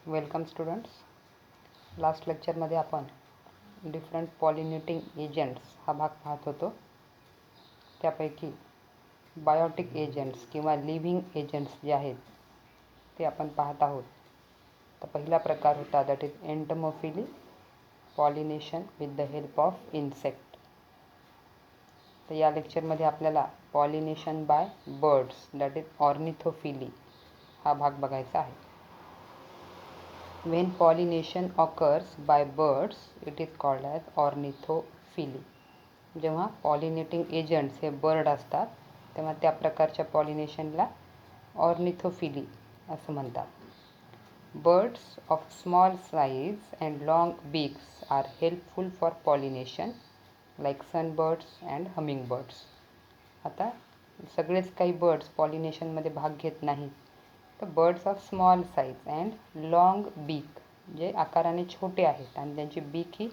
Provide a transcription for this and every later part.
Welcome students. Last लेक्चरमध्ये आपण different pollinating agents हा भाग पाहत होतो. त्यापैकी बायोटिक एजंट्स किंवा लिव्हिंग एजंट्स जे आहेत ते आपण पाहत आहोत. तर पहिला प्रकार होता that is एंटमोफिली, pollination with the help of insect. तर या लेक्चरमध्ये आपल्याला pollination by birds that is ornithophily हा भाग बघायचा आहे. When pollination occurs by birds, it is called as ornithophily. जेव्हा पॉलिनेटिंग एजंट्स हे बर्ड असतात तेव्हा त्या प्रकारच्या पॉलिनेशनला ऑर्निथोफिली असं म्हणतात. Birds of small size and long beaks are helpful for pollination like sunbirds and humming birds. आता सगळेच काही बर्ड्स पॉलिनेशनमध्ये भाग घेत नाहीत. तर birds of small size and long beak, जे आकाराने छोटे आहेत आणि त्यांची बीक ही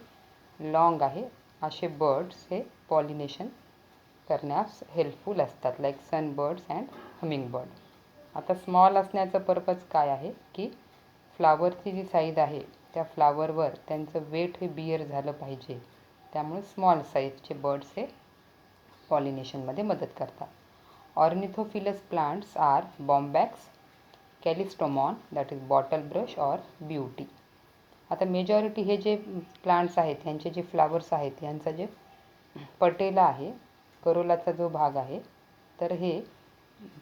लॉंग आहे, असे बर्ड्स हे पॉलिनेशन करण्यास हेल्पफुल असतात like sunbirds and humming bird. आता स्मॉल असण्याचं पर्पज काय आहे की फ्लावरची जी साईज आहे त्या फ्लावरवर त्यांचं वेट हे बिअर झालं पाहिजे. त्यामुळे स्मॉल साईजचे बर्ड्स हे पॉलिनेशनमध्ये मदत करतात. Ornithophilous plants are bombax, callistemon that is bottle brush और ब्युटी. आता मेजॉरिटी हे जे प्लांट्स आहेत ह्यांचे जे फ्लावर्स आहेत यांचा जे पटेला आहे, करोलाचा जो भाग आहे, तर हे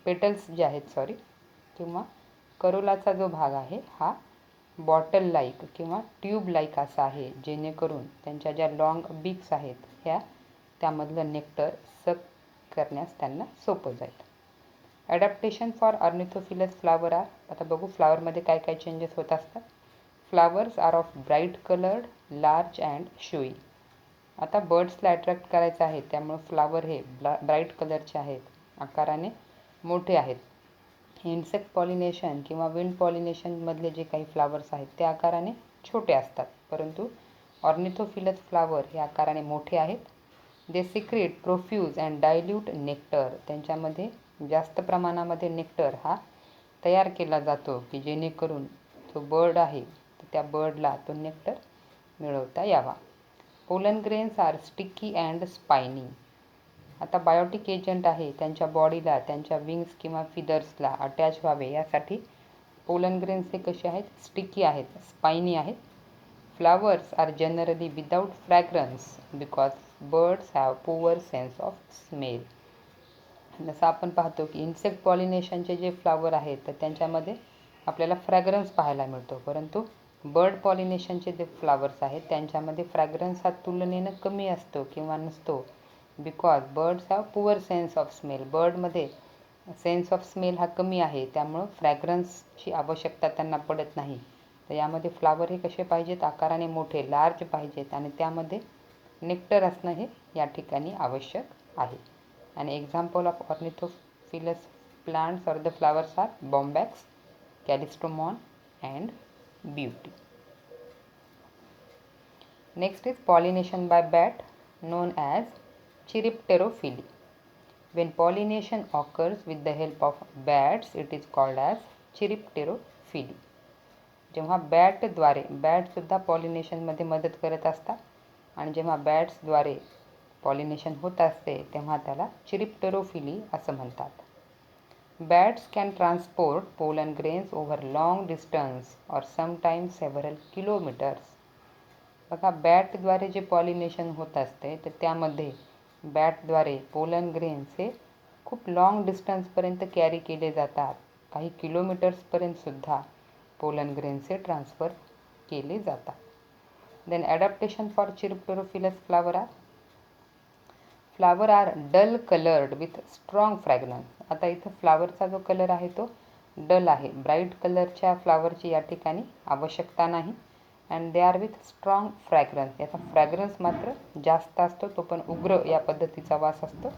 पेटल्स जे आहेत किंवा करोलाचा जो भाग आहे हा बॉटल लाईक किंवा ट्यूब लाईक असा आहे, जेणेकरून त्यांच्या ज्या लॉंग बीक्स आहेत ह्या त्यामधलं नेक्टर सक करण्यास त्यांना सोपं जाईल. Adaptation for ornithophilous flower are. आता बघू फ्लावरमध्ये काय काय चेंजेस होत असतात. Flowers are of bright coloured, large and showy. आता बर्ड्सला अट्रॅक्ट करायचं आहे त्यामुळे फ्लावर हे ब्राईट कलरचे आहेत, आकाराने मोठे आहेत. इन्सेक्ट पॉलिनेशन किंवा विंड पॉलिनेशनमधले जे काही फ्लावर्स आहेत ते आकाराने छोटे असतात, परंतु ऑर्निथोफिलस फ्लावर हे आकाराने मोठे आहेत. दे secret profuse and dilute nectar. त्यांच्यामध्ये जास्त प्रमाणामध्ये नेक्टर हा तयार केला जातो की जेणेकरून जो बर्ड आहे तर त्या बर्डला तो नेक्टर मिळवता यावा. Pollen grains are sticky and spiny. आता बायोटिक एजंट आहे त्यांच्या बॉडीला त्यांच्या विंग्स किंवा फिदर्सला अटॅच व्हावे यासाठी पोलन ग्रेन्स हे कसे आहेत, स्टिकी आहेत, स्पायनी आहेत. Flowers are generally without fragrance because birds have poor sense of smell. जसं आपण पाहतो की इन्सेक्ट पॉलिनेशनचे जे फ्लावर आहेत तर त्यांच्यामध्ये आपल्याला फ्रॅग्रन्स पाहायला मिळतो, परंतु बर्ड पॉलिनेशनचे जे फ्लावर्स आहेत त्यांच्यामध्ये फ्रॅग्रन्स हा तुलनेनं कमी असतो किंवा नसतो, because birds have poor sense of smell. बर्डमध्ये सेन्स ऑफ स्मेल हा कमी आहे, त्यामुळं फ्रॅग्रन्सची आवश्यकता त्यांना पडत नाही. तर यामध्ये फ्लावर हे कसे पाहिजेत, आकाराने मोठे, लार्ज पाहिजेत आणि त्यामध्ये नेक्टर असणं हे या ठिकाणी आवश्यक आहे. आणि एक्झाम्पल ऑफ ऑर्निथोफिलस प्लांट्स और the flowers are bombax, callistemon and Butea. Next is pollination by bat known as Chiropterophily. When pollination occurs with the help of bats, it is called as Chiropterophily. जेव्हा बॅटसुद्धा पॉलिनेशनमध्ये मदत करत असतात आणि जेव्हा बॅट्सद्वारे pollination होत असते तेव्हा त्याला चिरिप्टेरोफिली असं म्हणतात. Bats can transport pollen grains over long distance और समटाईम्स सेव्हरल किलोमीटर्स. बघा, बॅटद्वारे जे पॉलिनेशन होत असते तर त्यामध्ये बॅटद्वारे पोलन ग्रेन्स हे खूप लॉंग डिस्टन्सपर्यंत कॅरी केले जातात. काही किलोमीटर्सपर्यंतसुद्धा पोलन ग्रेन्स हे ट्रान्सफर केले जातात. Then adaptation for chiropterophilous flower are dull coloured with strong fragrance. आता इथं फ्लावरचा जो कलर आहे तो डल आहे, ब्राईट कलरच्या फ्लावरची या ठिकाणी आवश्यकता नाही. And they R with strong fragrance. याचा फ्रॅग्रन्स मात्र जास्त असतो, तो पण उग्र या पद्धतीचा वास असतो.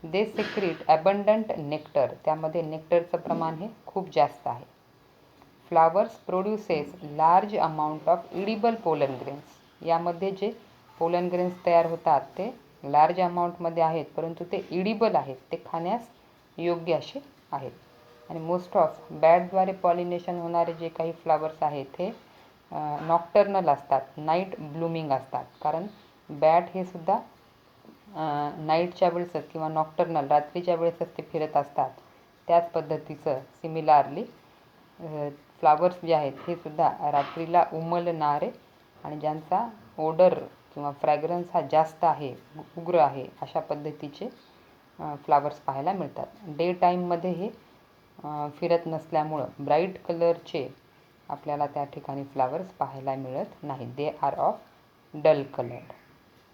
They secrete abundant nectar. त्यामध्ये नेक्टरचं प्रमाण हे खूप जास्त आहे. Flowers produces large amount of edible pollen grains. यामध्ये जे पोलन ग्रेन्स तयार होतात ते लार्ज अमाऊंटमध्ये आहेत, परंतु ते इडिबल आहेत, ते खाण्यास योग्य असे आहेत. आणि मोस्ट ऑफ बॅटद्वारे पॉलिनेशन होणारे जे काही फ्लावर्स आहेत हे नॉक्टर्नल असतात, नाईट ब्लूमिंग असतात. कारण बॅट हे सुद्धा नाईटच्या वेळेसच किंवा नॉक्टर्नल रात्रीच्या वेळेसच ते फिरत असतात. त्याच पद्धतीचं सिमिलारली फ्लावर्स जे आहेत हे सुद्धा रात्रीला उमलणारे आणि ज्यांचा ओडर किंवा फ्रॅग्रन्स हा जास्त आहे, उग्र आहे, अशा पद्धतीचे फ्लावर्स पाहायला मिळतात. डे टाईममध्ये हे फिरत नसल्यामुळं ब्राईट कलरचे आपल्याला त्या ठिकाणी फ्लावर्स पाहायला मिळत नाहीत. They are of dull colour.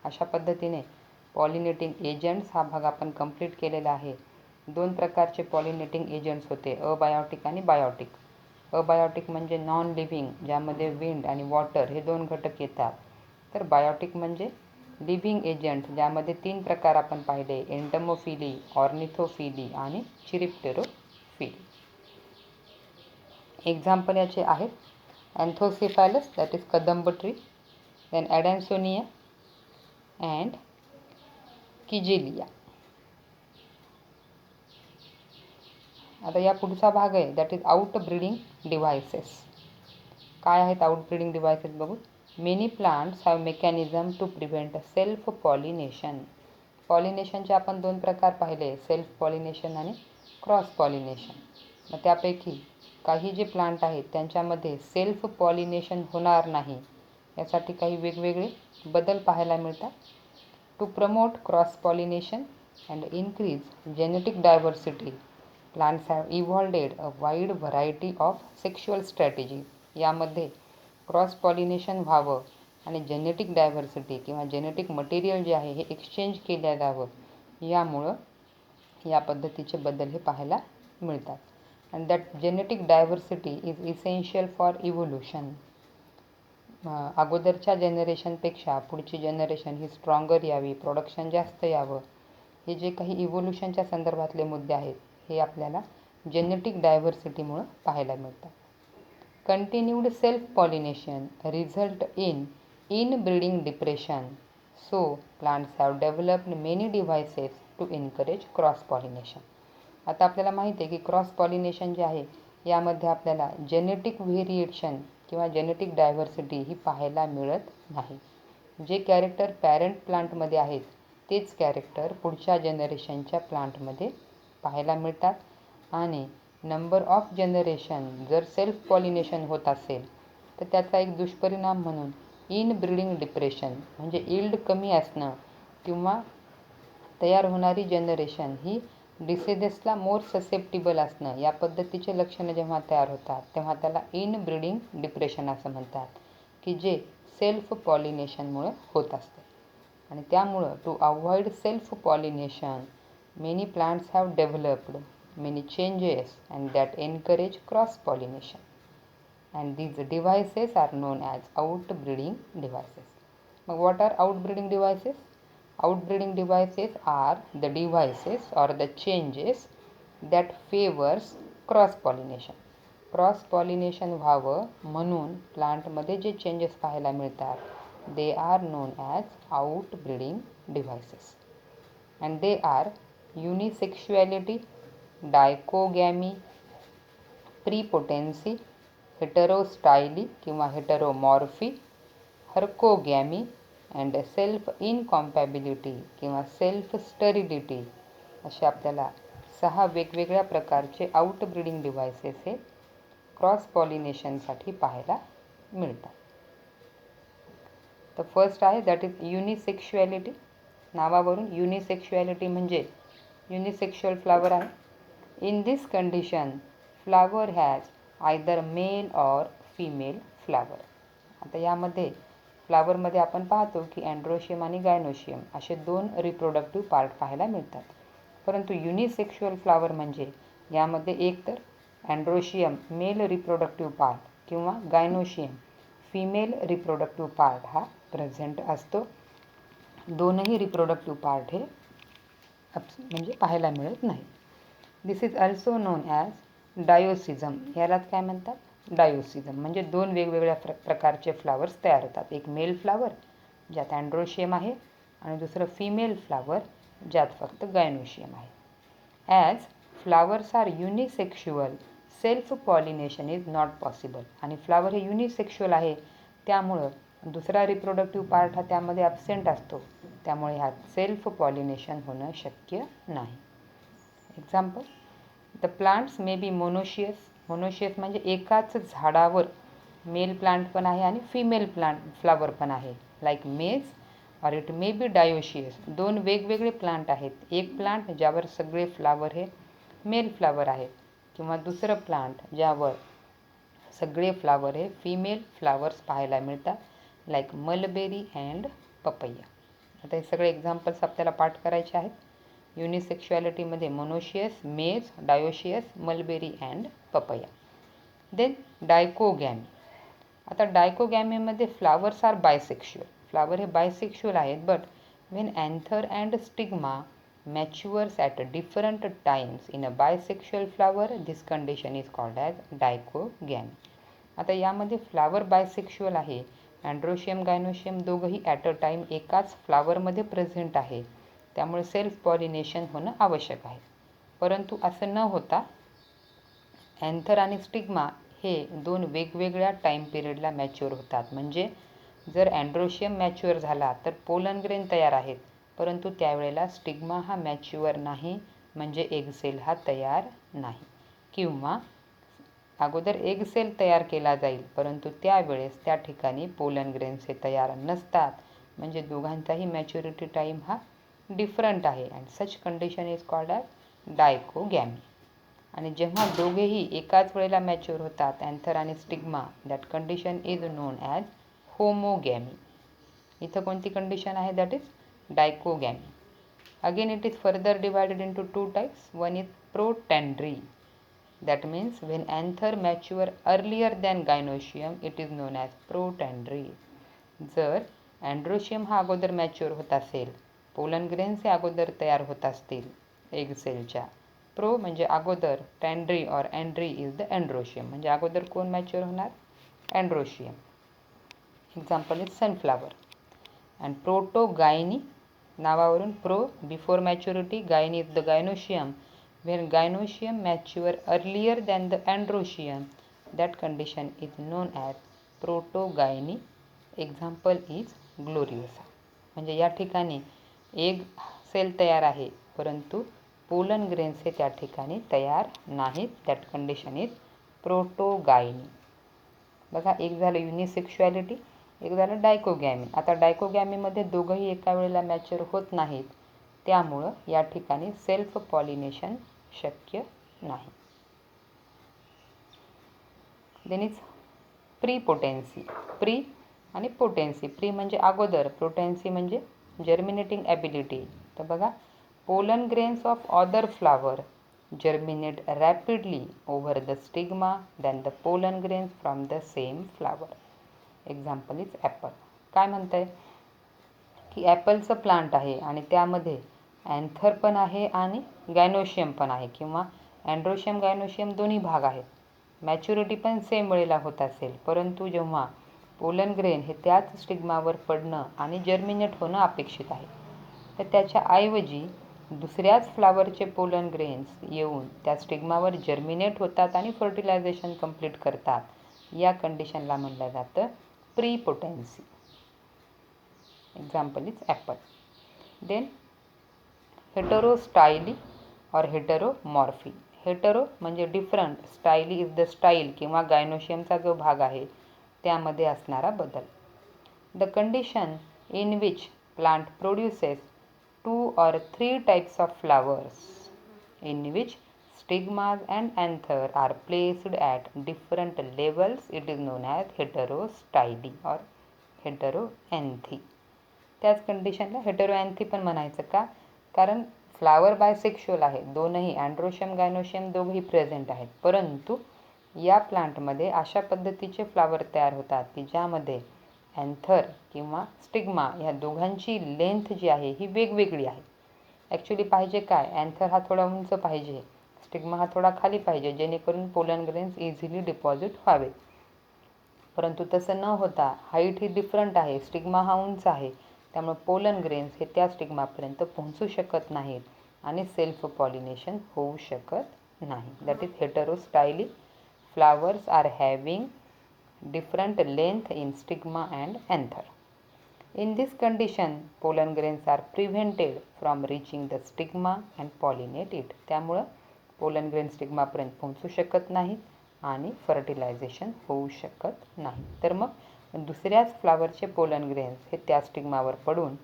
अशा पद्धतीने पॉलिनेटिंग एजंट्स हा भाग आपण कंप्लीट केलेला आहे. 2 प्रकारचे पॉलिनेटिंग एजंट्स होते, अबायोटिक आणि बायोटिक. अबायोटिक म्हणजे नॉन लिव्हिंग, ज्यामध्ये विंड आणि वॉटर हे 2 घटक येतात. तर बायोटिक म्हणजे लिव्हिंग एजंट, ज्यामध्ये 3 प्रकार आपण पाहिले, एंटमोफिली, ऑर्निथोफिली आणि चिरिप्टेरोफिली. एक्झाम्पल याचे आहेत anthocephalus, that is kadamba tree, then adansonia and kigelia. आता या पुढचा भाग आहे, that is outbreeding devices. काय आहेत आउट ब्रीडिंग डिव्हायसेस बघू. Many plants have mechanism to prevent self pollination. पॉलिनेशनचे आपण 2 प्रकार पाहिले, सेल्फ पॉलिनेशन आणि क्रॉस पॉलिनेशन. मग त्यापैकी काही जे प्लांट आहेत त्यांच्यामध्ये सेल्फ पॉलिनेशन होणार नाही यासाठी काही वेगवेगळे बदल पाहायला मिळतात. To promote cross pollination and increase genetic diversity, plants have evolved a wide variety of sexual strategies. यामध्ये क्रॉस पॉलिनेशन व्हावं आणि जेनेटिक डायव्हर्सिटी किंवा जेनेटिक मटेरियल जे आहे हे एक्सचेंज केलं जावं, यामुळं या पद्धतीचे बदल हे पाहायला मिळतात. And that genetic diversity is essential for evolution. अगोदरच्या जनरेशनपेक्षा पुढची जनरेशन ही स्ट्रॉंगर यावी, प्रोडक्शन जास्त यावं, हे जे काही इव्होल्युशनच्या संदर्भातले मुद्दे आहेत हे आपल्याला जेनेटिक डायव्हर्सिटीमुळं पाहायला मिळतात. Continued self pollination result in breeding depression. So plants have developed many devices to encourage cross pollination. आता आपल्याला माहिती आहे की क्रॉस पॉलिनेशन जे आहे यामध्ये आपल्याला जेनेटिक व्हेरिएशन किंवा जेनेटिक डायव्हर्सिटी ही पाहायला मिळत नाही. जे कॅरेक्टर पॅरेंट प्लांटमध्ये आहेत तेच कॅरेक्टर पुढच्या जनरेशनच्या प्लांटमध्ये पाहायला मिळतात. आणि नंबर ऑफ जनरेशन जर सेल्फ पॉलिनेशन होत असेल तर त्याचा एक दुष्परिणाम म्हणून इन ब्रीडिंग डिप्रेशन म्हणजे यील्ड कमी असणं किंवा तयार होणारी जनरेशन ही डिसीजेसला मोर ससेप्टिबल असणं, या पद्धतीचे लक्षणं जेव्हा तयार होतात तेव्हा त्याला इन ब्रीडिंग डिप्रेशन असं म्हणतात, की जे सेल्फ पॉलिनेशनमुळे होत असते. आणि त्यामुळं to avoid self pollination many plants have developed many changes and that encourage cross pollination, and these devices are known as outbreeding devices. Now, what are outbreeding devices? Outbreeding devices are the devices or the changes that favors cross pollination. Cross pollination व्हावं म्हणून प्लांटमध्ये जे changes पाहायला मिळतात they are known as outbreeding devices. And they are unisexuality, dichogamy, prepotency, heterostyly किंवा heteromorphy, हर्कोगॅमी and self इनकॉम्पॅबिलिटी किंवा self sterility, असे आपल्याला 6 वेगवेगळ्या प्रकारचे आउटब्रीडिंग डिव्हायसेस हे क्रॉस पॉलिनेशनसाठी पाहायला मिळतात. तर फर्स्ट आहे दॅट इज युनिसेक्शुॲलिटी. नावावरून युनिसेक्शुॲलिटी म्हणजे युनिसेक्शुअल फ्लावर आहे. In this condition flower has either male or female flower. आता यामध्ये फ्लावरमध्ये आपण पाहतो की अँड्रोशियम आणि गायनोशियम असे 2 रिप्रोडक्टिव्ह पार्ट पाहायला मिळतात. परंतु युनिसेक्शुअल फ्लावर म्हणजे यामध्ये एक तर अँड्रोशियम मेल रिप्रोडक्टिव्ह पार्ट किंवा गायनोशियम फिमेल रिप्रोडक्टिव्ह पार्ट हा प्रेझेंट असतो. दोनही रिप्रोडक्टिव्ह पार्ट हे म्हणजे पाहायला मिळत नाही. दिस इज ऑल्सो नोन ॲज डायोसिझम. यालाच काय म्हणतात? डायोसिझम. म्हणजे 2 वेगवेगळ्या प्रकारचे फ्लावर्स तयार होतात. एक मेल फ्लावर ज्यात अँड्रोशियम आहे आणि दुसरं फिमेल फ्लावर ज्यात फक्त गायनोशियम आहे. As flowers are unisexual, self pollination is not possible. आणि फ्लावर हे युनिसेक्शुअल आहे, त्यामुळं दुसरा रिप्रोडक्टिव्ह पार्ट हा त्यामध्ये ॲबसेंट असतो, त्यामुळे ह्यात सेल्फ पॉलिनेशन होणं शक्य नाही. Example, the plants may be monoecious. Monoecious म्हणजे एकाच झाडावर मेल प्लांट पण आहे आणि फिमेल प्लांट फ्लावर पण आहे. लाईक मेज और इट मे बी डायोशियस. दोन वेगवेगळे प्लांट आहेत. एक प्लांट ज्यावर सगळे फ्लावर हे मेल फ्लावर आहेत, किंवा दुसरं प्लांट ज्यावर सगळे फ्लावर हे फिमेल फ्लावर्स पाहायला मिळतात, लाईक मलबेरी अँड पपैया. आता हे सगळे एक्झाम्पल्स आपल्याला पाठ करायचे आहेत. युनिसेक्शुअलिटीमध्ये monoecious, maize, dioecious, mulberry and papaya. Then dichogamy. आता डायकोगॅमीमध्ये फ्लावर्स आर बायसेक्शुअल. फ्लावर हे बायसेक्शुअल आहेत, but when anther and stigma matures at different times in a bisexual flower, this condition is called as dichogamy. आता यामध्ये flower bisexual आहे, androecium gynoecium दोघंही at a time एकाच फ्लावरमध्ये present आहे, त्यामुळे सेल्फ पॉलिनेशन होणं आवश्यक आहे. परंतु असं न होता अँथर आणि स्टिग्मा हे दोन वेगवेगळ्या टाईम पिरियडला मॅच्युअर होतात. म्हणजे जर अँड्रोशियम मॅच्युअर झाला तर पोलन ग्रेन तयार आहेत, परंतु त्यावेळेला स्टिग्मा हा मॅच्युअर नाही, म्हणजे एग सेल हा तयार नाही. किंवा अगोदर एग सेल तयार केला जाईल, परंतु त्यावेळेस त्या ठिकाणी पोलन ग्रेन्स हे तयार नसतात, म्हणजे दोघांचाही मॅच्युरिटी टाईम हा डिफरंट आहे. And such condition is called as dichogamy. आणि जेव्हा दोघेही एकाच वेळेला मॅच्युअर होतात, अँथर आणि stigma, that condition is known as homogamy. इथं कोणती कंडिशन आहे? That is dichogamy. Again it is further divided into two types. One is protandry. That means when anther mature earlier than gynoecium, it is known as protandry. जर androecium हा अगोदर mature होत असेल, pollen grains हे अगोदर तयार होत असतील एग सेलच्या, प्रो म्हणजे अगोदर, टँड्री और अँड्री इज द अँड्रोशियम, म्हणजे अगोदर कोण मॅच्युअर होणार? Androecium. Example is sunflower. And protogyny, नावावरून pro before maturity, gyny is the gynoecium. When gynoecium mature earlier than the androecium, that condition is known as protogyny. Example is gloriosa. म्हणजे या ठिकाणी egg sale तयार आहे, परंतु pollen grains हे त्या ठिकाणी तयार नाहीत. That condition is protogyny. बघा, एक झालं युनिसेक्शुअलिटी, एक झालं डायकोगॅमी. आता डायकोगॅमीमध्ये दोघंही एका वेळेला मॅच्युअर होत नाहीत, त्यामुळं या ठिकाणी सेल्फ पॉलिनेशन शक्य नाही. Then is prepotency. प्री आणि पोटेन्सी. प्री म्हणजे अगोदर, पोटेन्सी म्हणजे जर्मिनेटिंग ॲबिलिटी. तर बघा, pollen grains of other flower germinate rapidly over the stigma than the pollen grains from the same flower. Example is apple. काय म्हणत आहे की ॲपलचं प्लांट आहे आणि त्यामध्ये अँथर पण आहे आणि गायनोशियम पण आहे, किंवा अँड्रोशियम गायनोशियम दोन्ही भाग आहेत. मॅच्युरिटी पण सेम वेळेला होत असेल, परंतु जेव्हा पोलन ग्रेन हे त्याच स्टिग्मावर पडणं आणि जर्मिनेट होणं अपेक्षित आहे, तर त्याच्या ऐवजी दुसऱ्याच फ्लावरचे पोलन ग्रेन्स येऊन त्या स्टिग्मावर जर्मिनेट होतात आणि फर्टिलायझेशन कंप्लीट करतात. या कंडिशनला म्हटलं जातं prepotency. Example is apple. Then heterostyly or heteromorphy. Hetero म्हणजे different, styly is the style किंवा गायनोशियमचा जो भाग आहे त्यामध्ये असणारा बदल. The condition in which plant produces 2 or 3 types of flowers in which stigmas and anther are placed at different levels, it is known as heterostyly or heteroanthy. त्याच कंडिशनला हेटेरोएन्थी पण म्हणायचं. का? कारण फ्लावर बायसेक्शुअल आहे, दोनही अँड्रोशियम गायनोशियम दोघंही present आहेत, परंतु या प्लांटमध्ये अशा पद्धतीचे फ्लावर तयार होतात की ज्यामध्ये अँथर किंवा स्टिग्मा ह्या दोघांची लेंथ जी आहे ही वेगवेगळी आहे. ॲक्च्युली पाहिजे काय, अँथर हा थोडा उंच पाहिजे, स्टिग्मा हा थोडा खाली पाहिजे, जेणेकरून पोलन ग्रेन्स इझिली डिपॉझिट व्हावे. परंतु तसं न होता हाईट ही डिफरंट आहे, स्टिग्मा हा उंच आहे, त्यामुळे पोलन ग्रेन्स हे त्या स्टिग्मापर्यंत पोहोचू शकत नाहीत. आणि सेल्फ पॉलिनेशन होऊ शकत नाही. That is heterostyly flowers are having different length in stigma and anther. In this condition, pollen grains are prevented from reaching the stigma and pollinate it. त्यामुळं pollen grain stigma पर्यंत पोहोचू शकत नाहीत आणि fertilisation होऊ शकत नाही. तर मग दुसऱ्याच फ्लावरचे पोलन ग्रेन्स हे त्या स्टिग्मावर पडून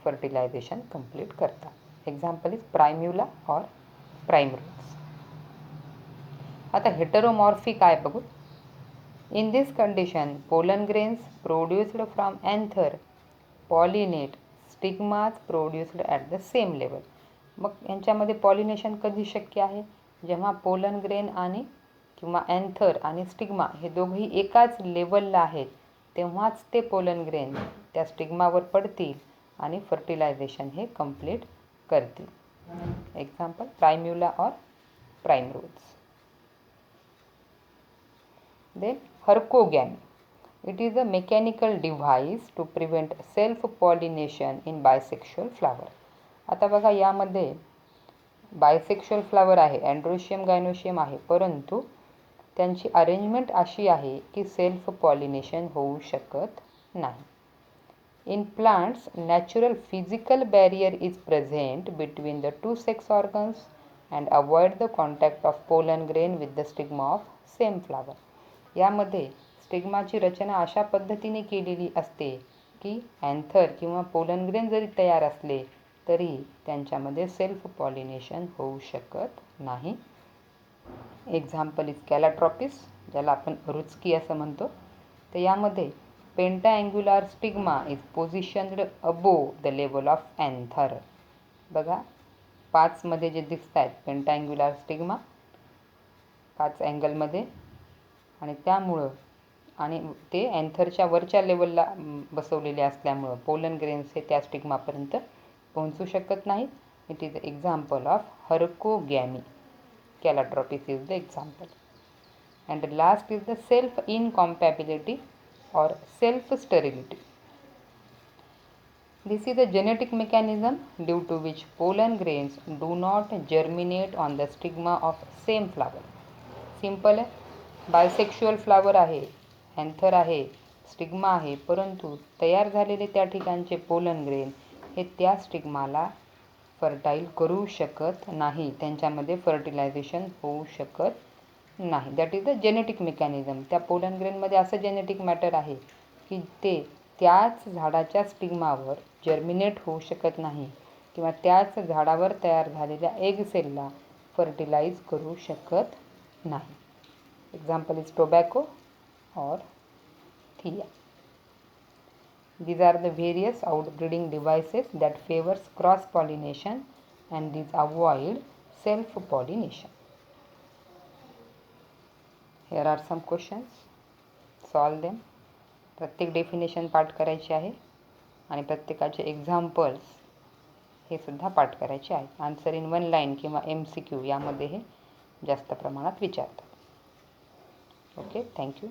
फर्टिलायझेशन कंप्लीट करतात. Example is primula or primrose. आता हेटेरोमॉर्फी काय बघू. In this condition, pollen grains produced from anther pollinate stigmas produced at the same level. मग यांच्यामध्ये पॉलिनेशन कधी शक्य आहे? जेव्हा पोलन ग्रेन आणि किंवा अँथर आणि स्टिग्मा हे दोघंही एकाच लेवलला आहेत, तेव्हाच ते पोलन ग्रेन त्या स्टिग्मावर पडतील आणि फर्टिलायझेशन हे कंप्लीट करतील. Example primula or primrose. Then hercogamy. It is a mechanical device to prevent self-pollination in bisexual flower. आता बघा यामध्ये बायसेक्शुअल फ्लावर आहे, अँड्रोशियम गायनोशियम आहे, परंतु त्यांची अरेंजमेंट अशी आहे की सेल्फ पॉलिनेशन होऊ शकत नाही. In plants, natural physical barrier is present between the two sex organs and avoid the contact of pollen grain with the stigma of same flower. यामध्ये स्टिग्माची रचना अशा पद्धतीने केलेली असते की अँथर किंवा पोलन ग्रेन जरी तयार असले तरी त्यांच्यामध्ये सेल्फ पॉलिनेशन होऊ शकत नाही. एक्झाम्पल इज कॅलाट्रॉपिस, ज्याला आपण रुचकी असं म्हणतो. तर यामध्ये pentangular stigma is positioned above the level of anther. बघा 5 मध्ये जे दिसत आहेत पेंटाअँग्युलर स्टिग्मा 5 अँगलमध्ये, आणि त्यामुळं आणि ते अँथरच्या वरच्या लेवलला बसवलेले असल्यामुळं पोलन ग्रेन्स हे त्या स्टिग्मापर्यंत पोहोचू शकत नाहीत. It is example of hercogamy. Calotropis is the example. And last is the self incompatibility or self-sterility. This is a genetic mechanism due to which pollen grains do not germinate on the stigma of same flower. Simple आहे. Bisexual flower आहे, anther आहे, stigma आहे, परंतु तयार झालेले त्या ठिकाणचे pollen grain हे त्या स्टिग्माला फर्टाईल करू शकत नाही, त्यांच्यामध्ये फर्टिलायझेशन होऊ शकत नाही. That is the genetic mechanism. त्या पोलन ग्रेनमध्ये असं जेनेटिक मॅटर आहे की ते त्याच झाडाच्या स्टिग्मावर जर्मिनेट होऊ शकत नाही किंवा त्याच झाडावर तयार झालेल्या एग सेलला फर्टिलाइज करू शकत नाही. एक्झाम्पल इज टोबॅको ऑर थिया. These are the various outbreeding devices that favors cross pollination and these avoid self pollination. Here are some questions. Solve them. प्रत्येक डेफिनेशन पाठ करायची आहे आणि प्रत्येकाचे एक्झाम्पल्स हे सुद्धा पाठ करायचे आहेत. आन्सर इन 1 लाईन किंवा MCQ यामध्ये हे जास्त प्रमाणात विचारतात. Okay, thank you.